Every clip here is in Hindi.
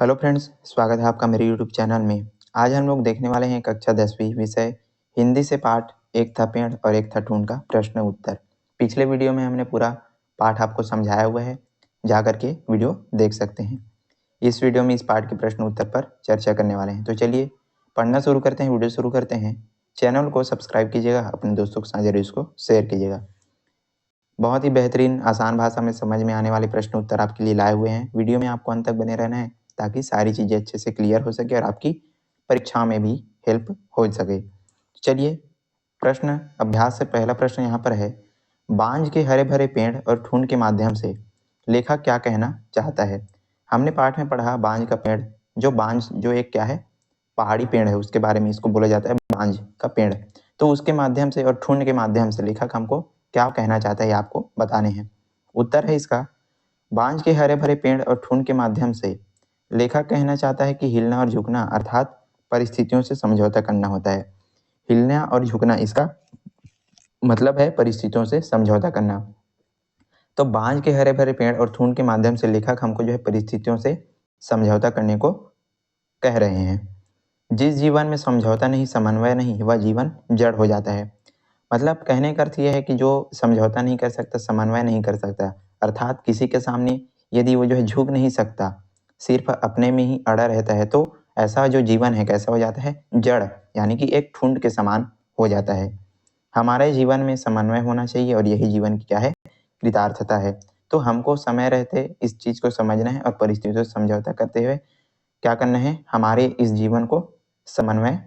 हेलो फ्रेंड्स, स्वागत है आपका मेरे यूट्यूब चैनल में। आज हम लोग देखने वाले हैं कक्षा 10वीं विषय हिंदी से पाठ एक था पेड़ और एक था टून का प्रश्न उत्तर। पिछले वीडियो में हमने पूरा पाठ आपको समझाया हुआ है, जा करके वीडियो देख सकते हैं। इस वीडियो में इस पाठ के प्रश्न उत्तर पर चर्चा करने वाले हैं। तो चलिए पढ़ना शुरू करते हैं, वीडियो शुरू करते हैं। चैनल को सब्सक्राइब कीजिएगा, अपने दोस्तों के साथ जरूर इसको शेयर कीजिएगा। बहुत ही बेहतरीन आसान भाषा में समझ में आने वाले प्रश्न उत्तर आपके लिए लाए हुए हैं। वीडियो में आपको अंत तक बने रहना है ताकि सारी चीज़ें अच्छे से क्लियर हो सके और आपकी परीक्षा में भी हेल्प हो सके। चलिए प्रश्न अभ्यास से पहला प्रश्न यहाँ पर है, बांझ के हरे भरे पेड़ और ठूंठ के माध्यम से लेखक क्या कहना चाहता है। हमने पाठ में पढ़ा बांझ का पेड़, जो बांझ जो एक क्या है, पहाड़ी पेड़ है, उसके बारे में इसको बोला जाता है बांझ का पेड़। तो उसके माध्यम से और ठूंठ के माध्यम से लेखक हमको क्या कहना चाहता है, ये आपको बताने हैं। उत्तर है इसका, बांझ के हरे भरे पेड़ और ठूंठ के माध्यम से लेखक कहना चाहता है कि हिलना और झुकना अर्थात परिस्थितियों से समझौता करना होता है। हिलना और झुकना इसका मतलब है परिस्थितियों से समझौता करना। तो बांझ के हरे भरे पेड़ और ठूंठ के माध्यम से लेखक हमको जो है परिस्थितियों से समझौता करने को कह रहे हैं। जिस जीवन में समझौता नहीं, समन्वय नहीं, वह जीवन जड़ हो जाता है। मतलब कहने का अर्थ यह है कि जो समझौता नहीं कर सकता, समन्वय नहीं कर सकता, अर्थात किसी के सामने यदि वो जो है झुक नहीं सकता, सिर्फ अपने में ही अड़ा रहता है, तो ऐसा जो जीवन है कैसा हो जाता है, जड़, यानी कि एक ठुंड के समान हो जाता है। हमारे जीवन में समन्वय होना चाहिए और यही जीवन की क्या है, कृतार्थता है। तो हमको समय रहते इस चीज को समझना है और परिस्थितियों से समझौता करते हुए क्या करना है, हमारे इस जीवन को समन्वय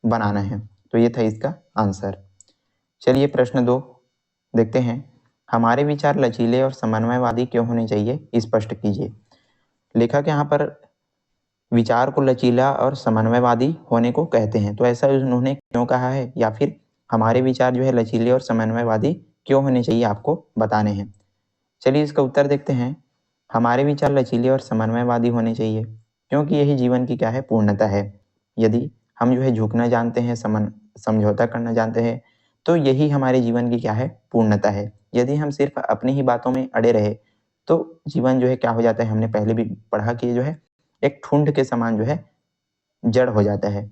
बनाना है। तो ये था इसका आंसर। चलिए प्रश्न 2 देखते हैं, हमारे विचार लचीले और समन्वयवादी क्यों होने चाहिए, स्पष्ट कीजिए। लेखक यहाँ पर विचार को लचीला और समन्वयवादी होने को कहते हैं, तो ऐसा उन्होंने क्यों कहा है, या फिर हमारे विचार जो है लचीले और समन्वयवादी क्यों होने चाहिए, आपको बताने हैं। चलिए इसका उत्तर देखते हैं। हमारे विचार लचीले और समन्वयवादी होने चाहिए क्योंकि यही जीवन की क्या है, पूर्णता है। यदि हम जो है झुकना जानते हैं, समझौता करना जानते हैं, तो यही हमारे जीवन की क्या है, पूर्णता है। यदि हम सिर्फ अपनी ही बातों में अड़े रहे तो जीवन जो है क्या हो जाता है, हमने पहले भी पढ़ा कि जो है एक ठुंड के समान जो है जड़ हो जाता है।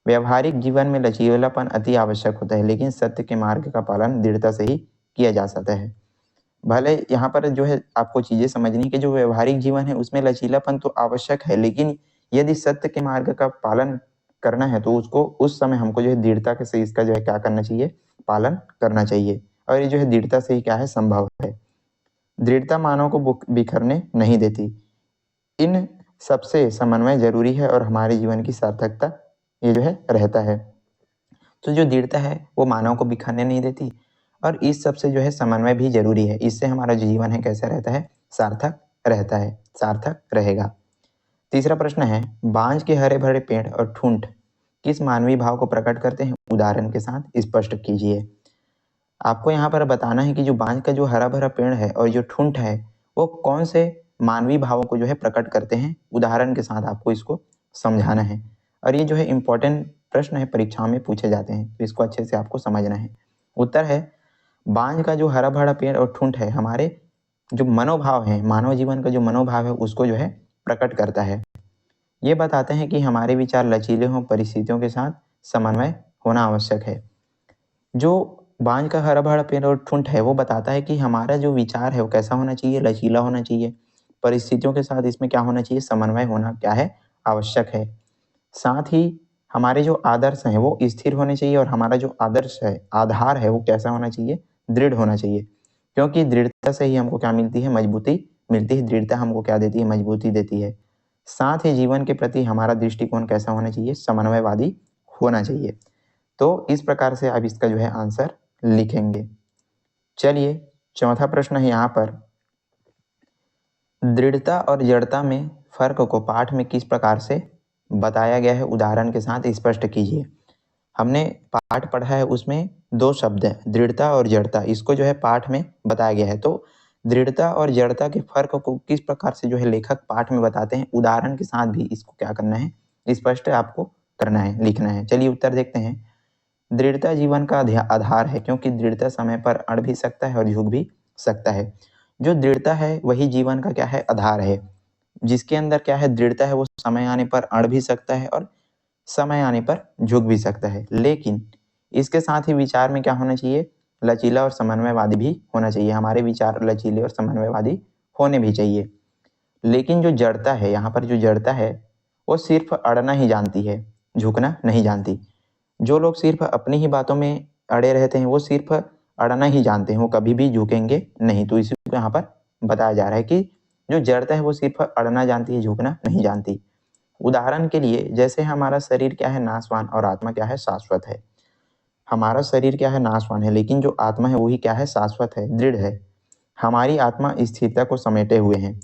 व्यवहारिक जीवन में लचीलापन अति आवश्यक होता है, लेकिन सत्य के मार्ग का पालन दृढ़ता से ही किया जा सकता है। भले यहाँ पर जो है आपको चीजें समझनी कि जो व्यवहारिक जीवन है उसमें लचीलापन तो आवश्यक है, लेकिन यदि सत्य के मार्ग का पालन करना है तो उसको उस समय हमको जो है दृढ़ता के से इसका जो है क्या करना चाहिए, पालन करना चाहिए। और ये जो है दृढ़ता से ही क्या है, संभव है। दृढ़ता मानव को बिखरने नहीं देती। इन सबसे समन्वय जरूरी है और हमारे जीवन की सार्थकता ये जो है रहता है। तो जो दृढ़ता है वो मानव को बिखरने नहीं देती और इस सब से जो है समन्वय भी जरूरी है। इससे हमारा जो जीवन है कैसा रहता है, सार्थक रहता है, सार्थक रहेगा। तीसरा प्रश्न है, बांझ के हरे भरे पेड़ और ठूंठ किस मानवीय भाव को प्रकट करते हैं, उदाहरण के साथ स्पष्ट कीजिए। आपको यहाँ पर बताना है कि जो बांझ का जो हरा भरा पेड़ है और जो ठूंठ है वो कौन से मानवीय भावों को जो है प्रकट करते हैं, उदाहरण के साथ आपको इसको समझाना है। और ये जो है इंपॉर्टेंट प्रश्न है, परीक्षा में पूछे जाते हैं, तो इसको अच्छे से आपको समझना है। उत्तर है, बांझ का जो हरा भरा पेड़ और ठूंठ है हमारे जो मनोभाव है, मानव जीवन का जो मनोभाव है उसको जो है प्रकट करता है। ये बताते हैं कि हमारे विचार लचीले हों, परिस्थितियों के साथ समन्वय होना आवश्यक है। जो बांझ का हरा भरा पेड़ और ठूंठ है वो बताता है कि हमारा जो विचार है वो कैसा होना चाहिए, लचीला होना चाहिए, परिस्थितियों के साथ इसमें क्या होना चाहिए, समन्वय होना क्या है, आवश्यक है। साथ ही हमारे जो आदर्श हैं वो स्थिर होने चाहिए और हमारा जो आदर्श है, आधार है, वो कैसा होना चाहिए, दृढ़ होना चाहिए। क्योंकि दृढ़ता से ही हमको क्या मिलती है, मजबूती मिलती है। दृढ़ता हमको क्या देती है, मजबूती देती है। साथ ही जीवन के प्रति हमारा दृष्टिकोण कैसा होना चाहिए, समन्वयवादी होना चाहिए। तो इस प्रकार से आप इसका जो है आंसर लिखेंगे। चलिए चौथा प्रश्न है यहाँ पर, दृढ़ता और जड़ता में फर्क को पाठ में किस प्रकार से बताया गया है, उदाहरण के साथ स्पष्ट कीजिए। हमने पाठ पढ़ा है उसमें दो शब्द है, दृढ़ता और जड़ता, इसको जो है पाठ में बताया गया है। तो दृढ़ता और जड़ता के फर्क को किस प्रकार से जो है लेखक पाठ में बताते हैं, उदाहरण के साथ भी इसको क्या करना है, स्पष्ट आपको करना है, लिखना है। चलिए उत्तर देखते हैं। दृढ़ता जीवन का आधार है क्योंकि दृढ़ता समय पर अड़ भी सकता है और झुक भी सकता है। जो दृढ़ता है वही जीवन का क्या है, आधार है। जिसके अंदर क्या है दृढ़ता है, वो समय आने पर अड़ भी सकता है और समय आने पर झुक भी सकता है। लेकिन इसके साथ ही विचार में क्या होना चाहिए, लचीला और समन्वयवादी भी होना चाहिए। हमारे विचार लचीले और समन्वयवादी होने भी चाहिए। लेकिन जो जड़ता है, यहाँ पर जो जड़ता है वो सिर्फ अड़ना ही जानती है, झुकना नहीं जानती। जो लोग सिर्फ अपनी ही बातों में अड़े रहते हैं वो सिर्फ अड़ना ही जानते हैं, वो कभी भी झुकेंगे नहीं। तो इसी को यहाँ पर बताया जा रहा है कि जो जड़ता है वो सिर्फ अड़ना जानती है, झुकना नहीं जानती। उदाहरण के लिए जैसे हमारा शरीर क्या है नाशवान और आत्मा क्या है शाश्वत है। हमारा शरीर क्या है नाशवान है, लेकिन जो आत्मा है वही क्या है शाश्वत है, दृढ़ है। हमारी आत्मा स्थिरता को समेटे हुए है।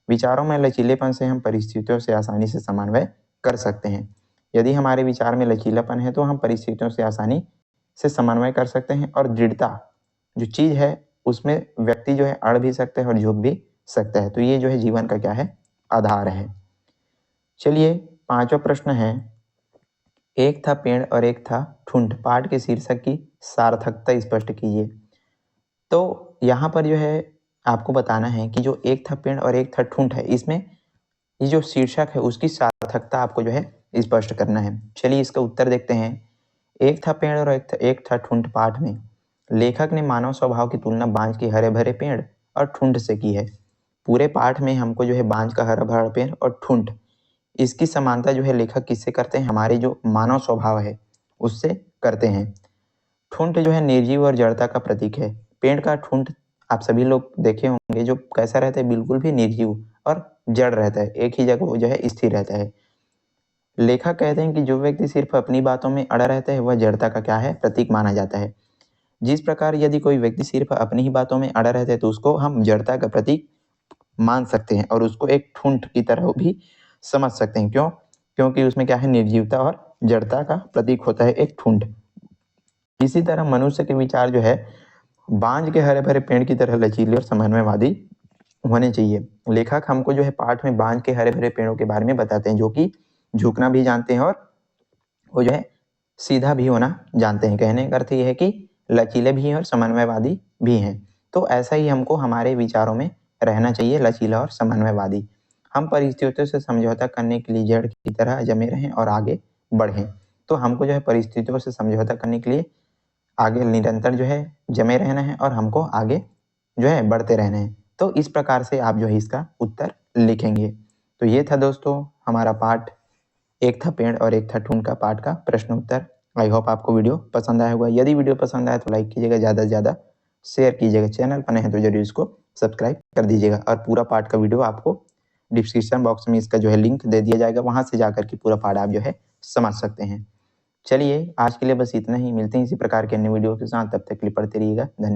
विचारों में लचीलेपन से हम परिस्थितियों से आसानी से समन्वय कर सकते हैं। यदि हमारे विचार में लचीलापन है तो हम परिस्थितियों से आसानी से समन्वय कर सकते हैं। और दृढ़ता जो चीज है उसमें व्यक्ति जो है अड़ भी सकता है और झुक भी सकता है। तो ये जो है जीवन का क्या है आधार है। चलिए पांचवा प्रश्न है, एक था पेड़ और एक था ठुंड, पाठ के शीर्षक की सार्थकता स्पष्ट कीजिए। तो यहाँ पर जो है आपको बताना है कि जो एक था पेड़ और एक था ठुंड है, इसमें ये जो शीर्षक है उसकी सार्थकता आपको जो है स्पष्ट करना है। चलिए इसका उत्तर देखते हैं। एक था पेड़ और एक था ठुंड पाठ में लेखक ने मानव स्वभाव की तुलना बांझ के हरे भरे पेड़ और ठुंड से की है। पूरे पाठ में हमको जो है बांझ का हरा भरा पेड़ और ठुंड, इसकी समानता जो है लेखक किससे करते हैं, हमारे जो मानव स्वभाव है उससे करते हैं। ठुंड जो है निर्जीव और जड़ता का प्रतीक है। पेड़ का ठुंड आप सभी लोग देखे होंगे, जो कैसा रहता है, बिल्कुल भी निर्जीव और जड़ रहता है, एक ही जगह वो जो है स्थिर रहता है। लेखक कहते हैं कि जो व्यक्ति सिर्फ अपनी बातों में अड़ा रहता है वह जड़ता का क्या है प्रतीक माना जाता है। जिस प्रकार यदि कोई व्यक्ति सिर्फ अपनी ही बातों में अड़ा रहता है तो उसको हम जड़ता का प्रतीक मान सकते हैं और उसको एक ठुंड की तरह भी समझ सकते हैं। क्यों? क्योंकि उसमें क्या है निर्जीवता और जड़ता का प्रतीक होता है एक ठुंड। इसी तरह मनुष्य के विचार जो है बांझ के हरे भरे पेड़ की तरह लचीले और समन्वयवादी होने चाहिए। लेखक हमको जो है पाठ में बांझ के हरे भरे पेड़ों के बारे में बताते हैं, जो कि झुकना भी जानते हैं और वो जो है सीधा भी होना जानते हैं। कहने का अर्थ यह है कि लचीले भी हैं और समन्वयवादी भी हैं। तो ऐसा ही हमको हमारे विचारों में रहना चाहिए, लचीला और समन्वयवादी। हम परिस्थितियों से समझौता करने के लिए जड़ की तरह जमे रहें और आगे बढ़ें। तो हमको जो है परिस्थितियों से समझौता करने के लिए आगे निरंतर जो है जमे रहना है और हमको आगे जो है बढ़ते रहना है। तो इस प्रकार से आप जो है इसका उत्तर लिखेंगे। तो ये था दोस्तों हमारा पाठ, एक था पेड़ और एक था ठुंड का पाठ का प्रश्न उत्तर। आई होप आपको वीडियो पसंद आया होगा। यदि वीडियो पसंद आया तो लाइक कीजिएगा, ज़्यादा से ज़्यादा शेयर कीजिएगा, चैनल पर नए हैं तो जरूर इसको सब्सक्राइब कर दीजिएगा। और पूरा पाठ का वीडियो आपको डिस्क्रिप्शन बॉक्स में इसका जो है लिंक दे दिया जाएगा, वहाँ से जाकर के पूरा पाठ आप जो है समझ सकते हैं। चलिए आज के लिए बस इतना ही, मिलते हैं इसी प्रकार के अन्य वीडियो के साथ, तब तक के लिए पढ़ते रहिएगा। धन्यवाद।